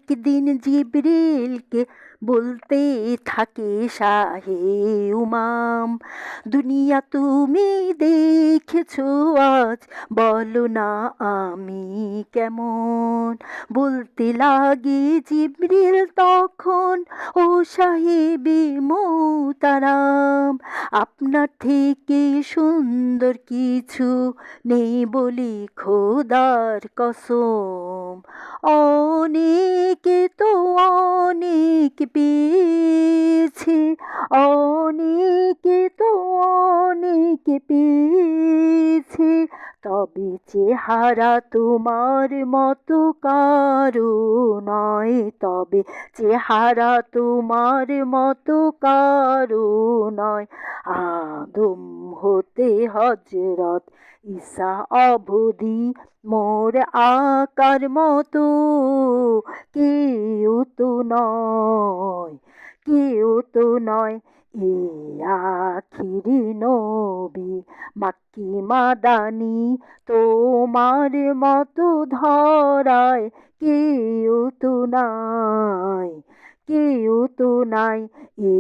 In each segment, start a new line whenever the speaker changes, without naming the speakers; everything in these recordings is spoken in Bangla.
একদিন জিবরিলকে বলতে থাকে শাহে উমাম, দুনিয়া তুমি দেখেছো আজ, বলো না আমি কেমন। বলতে লাগে জিবরিল তখন, ও সাহেবে মোহতারাম, আপনার থেকে সুন্দর কিছু নেই বলি খোদার কসম। অনেকে তো অনেক পেয়েছে, অনেকে তো অনেক পেয়েছে, তবে চেহারা তোমার মতো কারো নয়, তবে চেহারা তোমার মতো কারো নয়। আদম হতে হযরত ঈসা অবধি মোর আকার মতো কেউ তো নয়, কেউ তো নয়। এ আখিরি নবী মাক্কি মাদানি, তোমার মতো ধরায় কেউ তো নাই, কেউ তো নাই। এ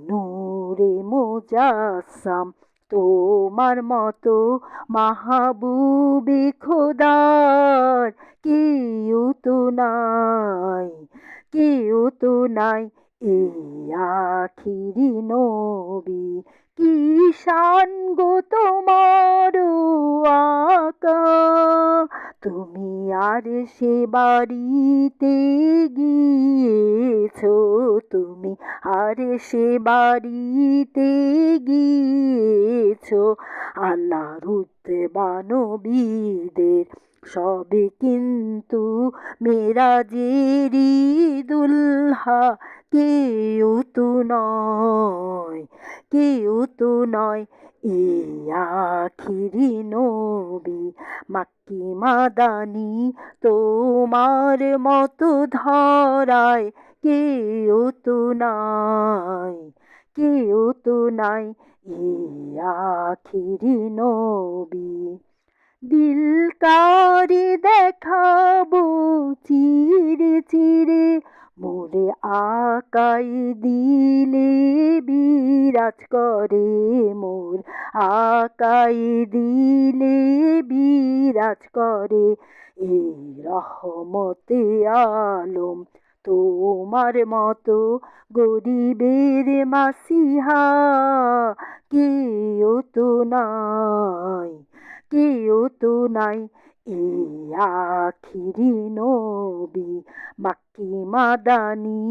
নূরে মুজাসসাম, তোমার মতো মাহবুবে খোদার কেউ তো নাই, কেউ তো নাই। এই আখিরি নবী কি শান গো তোমার আকা, তুমি আর সে বাড়িতে গিয়েছো, তুমি আর সে বাড়িতে গিয়েছো। আল্লাহর উতবা নবীদের সবে কিন্তু মেরাজেরই দুলহা কেউ তো নয়, কেউ তো নয়। এ আখিরি নবী মাক্কি মাদানি, তোমার মতো ধরায় কেউ তো নাই, কেউ তো নাই। এ আখিরি নবী দিল কারে দেখাবো চিরে চিরে, মোরে আকাই দিলে বিরাজ করে, মোর আকাই দিলে বিরাজ করে। এই রহমতে আলম তোমার মতো গরিবের মাসিহা কেউ তো নাই, কেউ তো নাই। এই আখিরি নবী মাক্কি মাদানি,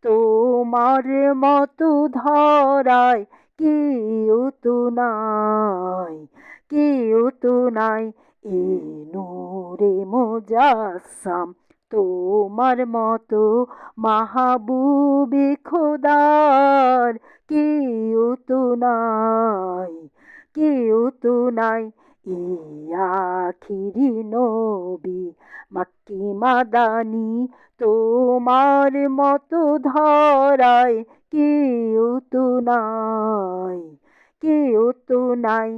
তোমার মতো ধরায় কেউ তো নাই, কেউ তো নাই। এই নূরে মুজাসসাম, তোমার মতো মাহবুবে খোদার কেউ তো নাই, কেউ তো নাই। এই আখিরি নবী মাক্কি মাদানি, তোমার মতো ধরায় কেউ তো নাই, কেউ তো নাই।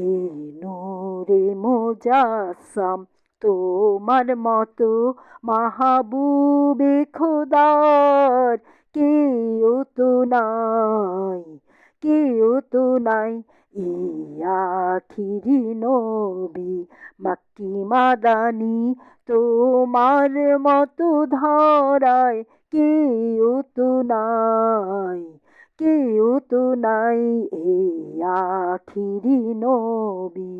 এই নূরে মুজাসসাম, তোমার মতো মাহবুবে খোদার কেউ তো নাই, কেউ তো নাই। এই আখিরি নবী মাক্কি মাদানি, তোমার মতো ধরায় কেউ তো নাই, কেউ তো নাই। এই আখিরি নবী।